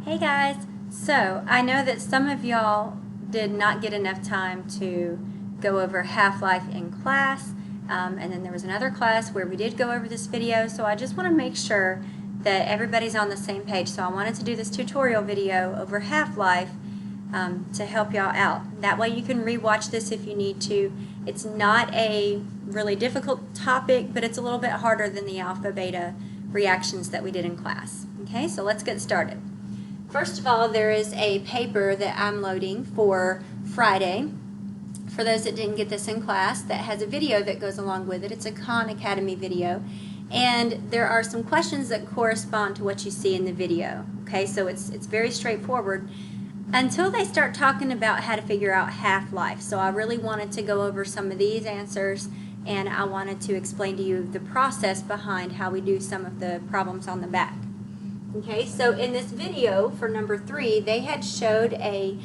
Hey guys, so I know that some of y'all did not get enough time to go over Half-Life in class, and then there was another class where we did go over this video, so I just want to make sure that everybody's on the same page. So I wanted to do this tutorial video over Half-Life to help y'all out. That way you can rewatch this if you need to. It's not a really difficult topic, but it's a little bit harder than the alpha-beta reactions that we did in class. Okay, so let's get started. First of all, there is a paper that I'm loading for Friday. For those that didn't get this in class, that has a video that goes along with it. It's a Khan Academy video. And there are some questions that correspond to what you see in the video. Okay, so it's very straightforward until they start talking about how to figure out half-life. So I really wanted to go over some of these answers, and I wanted to explain to you the process behind how we do some of the problems on the back. Okay, so in this video for number 3, they had showed a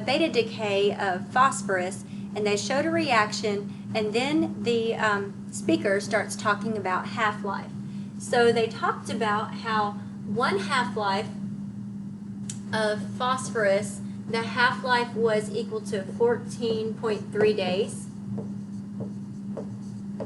beta decay of phosphorus, and they showed a reaction, and then the speaker starts talking about half-life. So they talked about how one half-life of phosphorus, the half-life was equal to 14.3 days.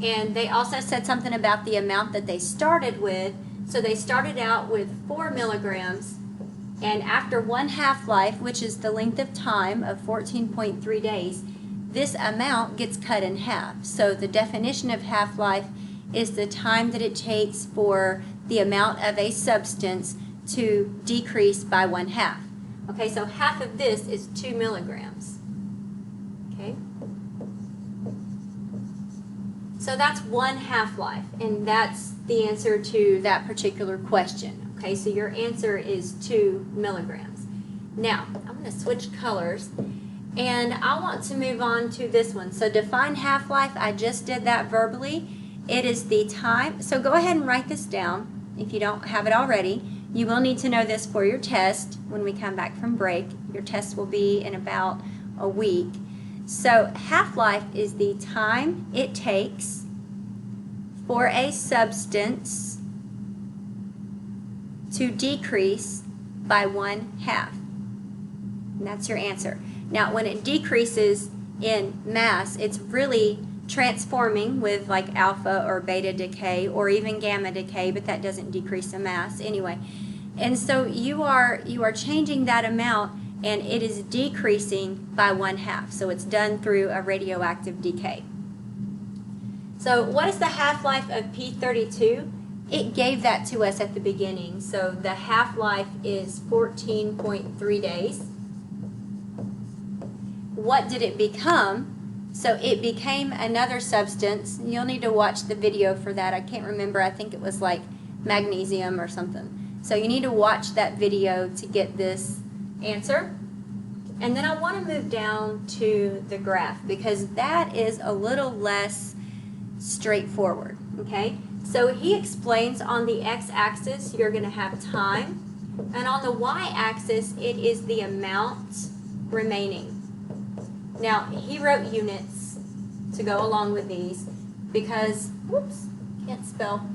And they also said something about the amount that they started with. So they started out with 4 milligrams, and after one half-life, which is the length of time of 14.3 days, this amount gets cut in half. So the definition of half-life is the time that it takes for the amount of a substance to decrease by 1/2. Okay, so half of this is 2 milligrams. Okay? So that's one half-life, and that's the answer to that particular question. Okay, so your answer is 2 milligrams. Now, I'm going to switch colors, and I want to move on to this one. So define half-life, I just did that verbally. It is the time, so go ahead and write this down if you don't have it already. You will need to know this for your test when we come back from break. Your test will be in about a week. So half-life is the time it takes for a substance to decrease by 1/2. And that's your answer. Now, when it decreases in mass, it's really transforming with like alpha or beta decay or even gamma decay, but that doesn't decrease the mass anyway. And so you are changing that amount, and it is decreasing by 1/2. So it's done through a radioactive decay. So what is the half-life of P32? It gave that to us at the beginning. So the half-life is 14.3 days. What did it become? So it became another substance. You'll need to watch the video for that. I can't remember. I think it was like magnesium or something. So you need to watch that video to get this answer. And then I want to move down to the graph because that is a little less straightforward. Okay? So he explains on the x-axis you're going to have time, and on the y-axis it is the amount remaining. Now, he wrote units to go along with these because, whoops, can't spell.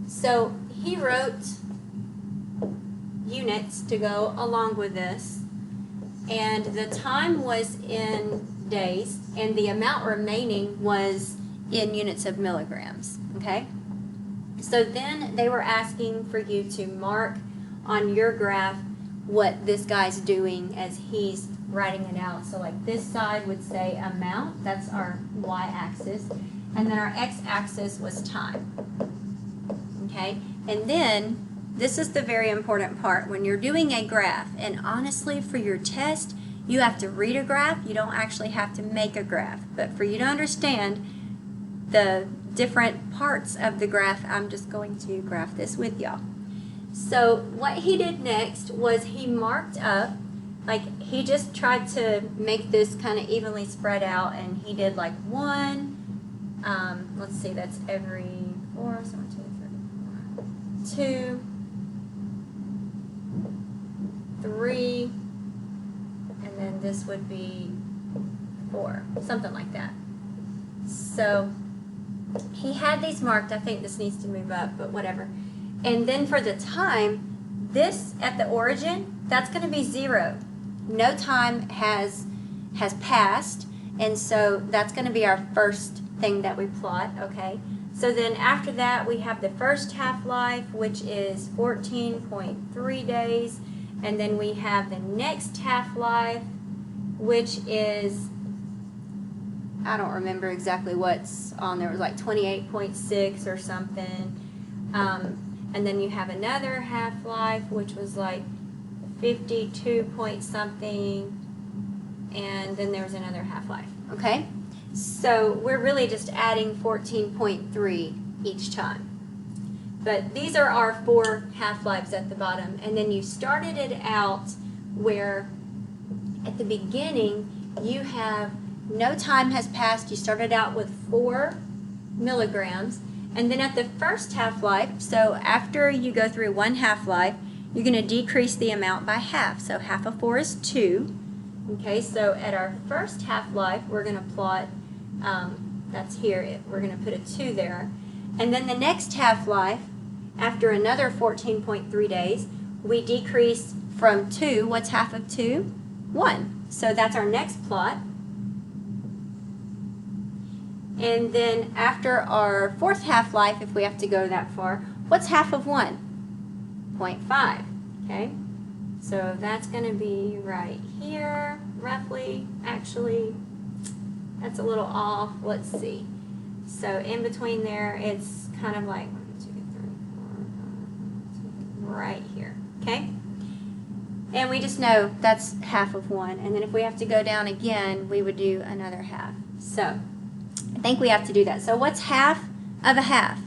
So he wrote units to go along with this, and the time was in days, and the amount remaining was in units of milligrams. Okay? So then they were asking for you to mark on your graph what this guy's doing as he's writing it out. So like this side would say amount, that's our y-axis, and then our x-axis was time. Okay? And then this is the very important part. When you're doing a graph, and honestly for your test, you have to read a graph. You don't actually have to make a graph. But for you to understand the different parts of the graph, I'm just going to graph this with y'all. So what he did next was he marked up, like he just tried to make this kind of evenly spread out, and he did like 1, let's see, that's every 4, so 1, 2, 3, 4, 2, 3, and then this would be 4, something like that. So he had these marked. I think this needs to move up, but whatever. And then for the time, this at the origin, that's going to be 0. No time has passed, and so that's going to be our first thing that we plot, okay? So then after that, we have the first half-life, which is 14.3 days, and then we have the next half-life, which is, I don't remember exactly what's on there. It was like 28.6 or something. And then you have another half-life, which was like 52 point something, and then there was another half-life, okay? So we're really just adding 14.3 each time. But these are our 4 half-lives at the bottom, and then you started it out where at the beginning you have no time has passed. You started out with 4 milligrams, and then at the first half-life, so after you go through 1 half-life, you're going to decrease the amount by half. So half of 4 is 2. Okay, so at our first half-life, we're going to plot, that's here, we're going to put a 2 there. And then the next half-life, after another 14.3 days, we decrease from 2. What's half of 2? 1. So that's our next plot. And then after our 4th half-life, if we have to go that far, what's half of 1? 0.5. Okay? So that's going to be right here, roughly. Actually, that's a little off. Let's see. So in between there, it's kind of like 1, 2, 3, 4, 5, 6, right here. Okay? And we just know that's half of 1. And then if we have to go down again, we would do another half. So I think we have to do that. So what's half of a half?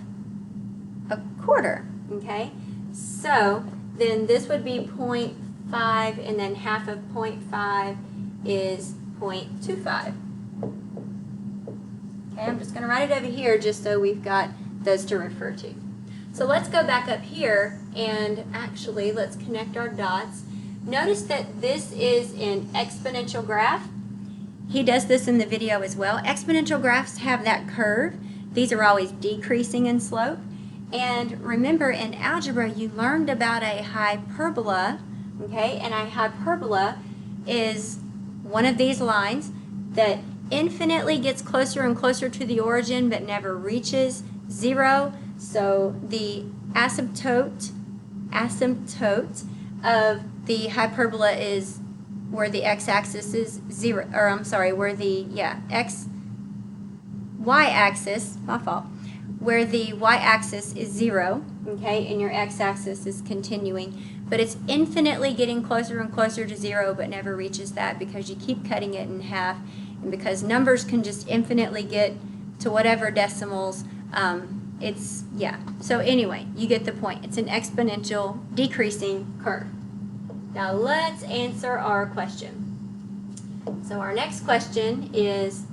A quarter. Okay? So then this would be 0.5, and then half of 0.5 is 0.25. Okay, I'm just going to write it over here just so we've got those to refer to. So let's go back up here and actually let's connect our dots. Notice that this is an exponential graph. He does this in the video as well. Exponential graphs have that curve. These are always decreasing in slope. And remember, in algebra, you learned about a hyperbola, okay? And a hyperbola is one of these lines that infinitely gets closer and closer to the origin but never reaches 0. So the asymptote of the hyperbola is where the x-axis is 0, or I'm sorry, where the, y-axis, my fault, where the y-axis is 0, okay, and your x-axis is continuing, but it's infinitely getting closer and closer to 0 but never reaches that because you keep cutting it in half, and because numbers can just infinitely get to whatever decimals, so anyway, you get the point. It's an exponential decreasing curve. Now let's answer our question. So our next question is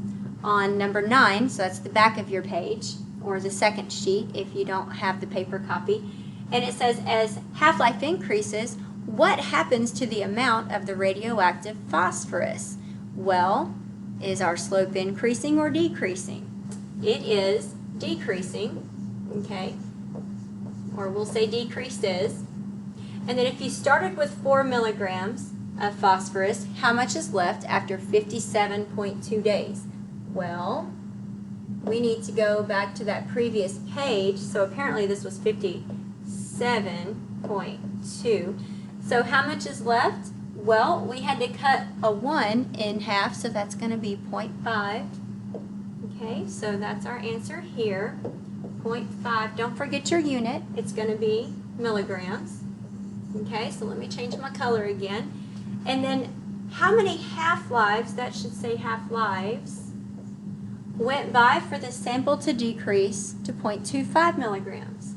on number 9, so that's the back of your page, or the second sheet if you don't have the paper copy. And it says, as half-life increases, what happens to the amount of the radioactive phosphorus? Well, is our slope increasing or decreasing? It is decreasing, okay? Or we'll say decreases. And then if you started with 4 milligrams of phosphorus, how much is left after 57.2 days? Well, we need to go back to that previous page. So apparently this was 57.2. So how much is left? Well, we had to cut a 1 in half, so that's going to be 0.5. Okay, so that's our answer here. 0.5. Don't forget your unit. It's going to be milligrams. Okay, so let me change my color again. And then how many half-lives, that should say half-lives, went by for the sample to decrease to 0.25 milligrams?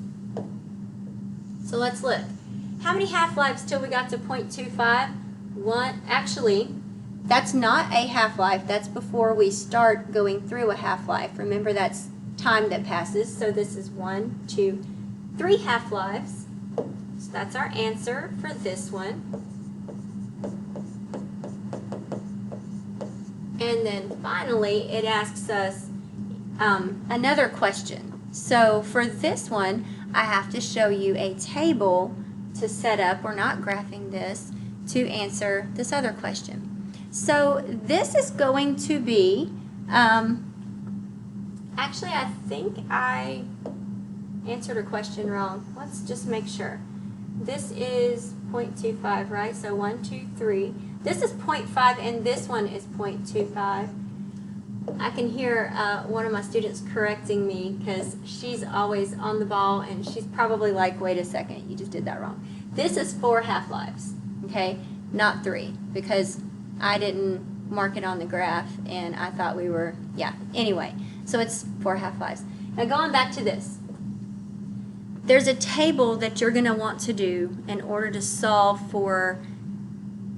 So let's look. How many half-lives till we got to 0.25? One. Actually, that's not a half-life. That's before we start going through a half-life. Remember, that's time that passes. So this is 1, 2, 3 half-lives. So that's our answer for this one. And then finally, it asks us another question. So for this one, I have to show you a table to set up, we're not graphing this, to answer this other question. So this is going to be, actually I think I answered a question wrong. Let's just make sure. This is 0.25, right? So 1, 2, 3. This is 0.5 and this one is 0.25. I can hear one of my students correcting me because she's always on the ball and she's probably like, wait a second, you just did that wrong. This is 4 half-lives, okay? Not 3, because I didn't mark it on the graph and I thought we were, yeah. Anyway, so it's 4 half-lives. Now going back to this. There's a table that you're going to want to do in order to solve for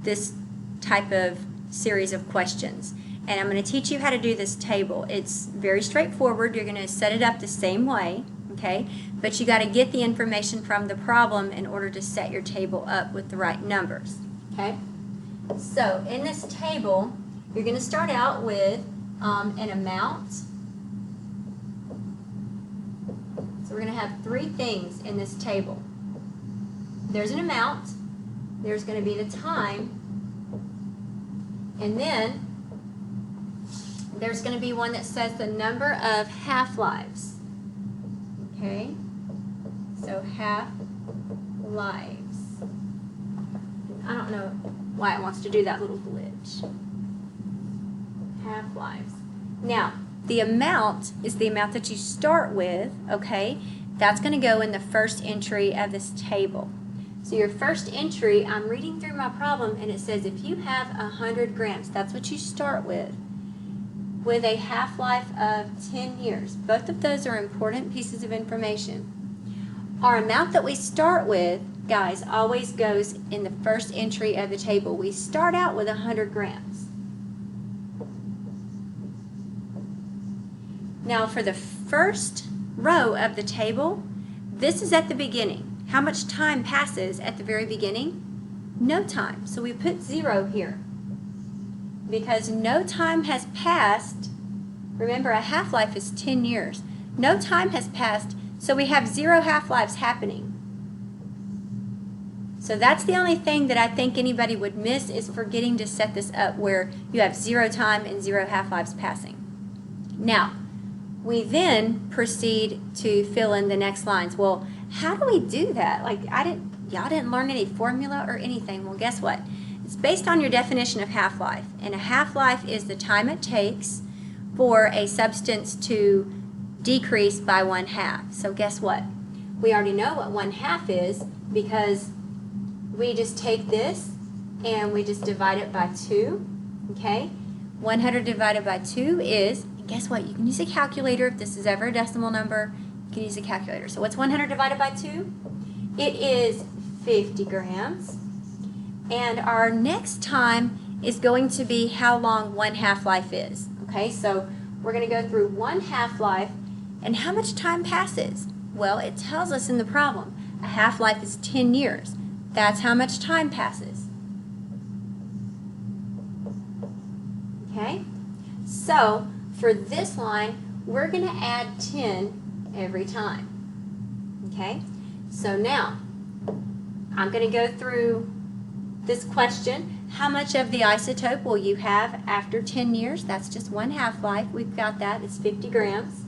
this type of series of questions. And I'm going to teach you how to do this table. It's very straightforward. You're going to set it up the same way, okay? But you got to get the information from the problem in order to set your table up with the right numbers, okay? So in this table, you're going to start out with an amount. So we're going to have 3 things in this table. There's an amount, there's going to be the time, and then there's going to be one that says the number of half-lives. Okay? So half-lives. I don't know why it wants to do that little glitch. Half-lives. Now, the amount is the amount that you start with, okay? That's going to go in the first entry of this table. So your first entry, I'm reading through my problem, and it says if you have 100 grams, that's what you start with a half-life of 10 years. Both of those are important pieces of information. Our amount that we start with, guys, always goes in the first entry of the table. We start out with 100 grams. Now for the first row of the table, this is at the beginning. How much time passes at the very beginning? No time. So we put 0 here. Because no time has passed, remember a half-life is 10 years. No time has passed, so we have 0 half-lives happening. So that's the only thing that I think anybody would miss, is forgetting to set this up where you have 0 time and 0 half-lives passing. Now, we then proceed to fill in the next lines. Well, how do we do that? Like, y'all didn't learn any formula or anything. Well, guess what? It's based on your definition of half-life. And a half-life is the time it takes for a substance to decrease by 1/2. So guess what? We already know what 1/2 is, because we just take this and we just divide it by 2. Okay? 100 divided by 2 is, and guess what? You can use a calculator. If this is ever a decimal number, you can use a calculator. So what's 100 divided by 2? It is 50 grams. And our next time is going to be how long 1 half-life is. Okay, so we're going to go through 1 half-life, and how much time passes? Well, it tells us in the problem. A half-life is 10 years. That's how much time passes. Okay, so for this line, we're going to add 10 every time. Okay, so now I'm going to go through this question. How much of the isotope will you have after 10 years? That's just 1 half-life. We've got that. It's 50 grams.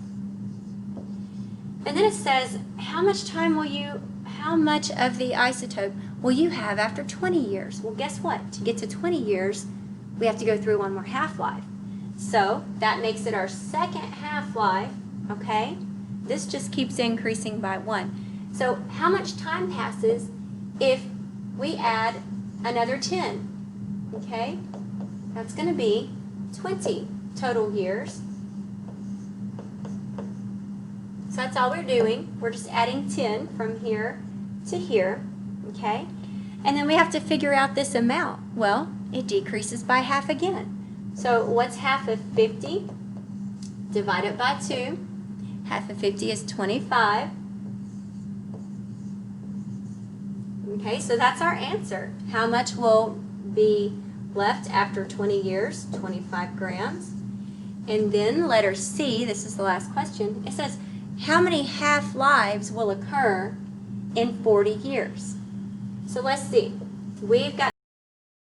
And then it says, how much of the isotope will you have after 20 years? Well, guess what? To get to 20 years, we have to go through 1 more half-life. So that makes it our second half-life, okay? This just keeps increasing by 1. So how much time passes if we add another 10? Okay, that's going to be 20 total years. So that's all we're doing. We're just adding 10 from here to here, okay? And then we have to figure out this amount. Well, it decreases by half again. So what's half of 50? Divide it by 2. Half of 50 is 25. Okay, so that's our answer. How much will be left after 20 years? 25 grams. And then letter C, this is the last question, it says, how many half-lives will occur in 40 years? So let's see. We've got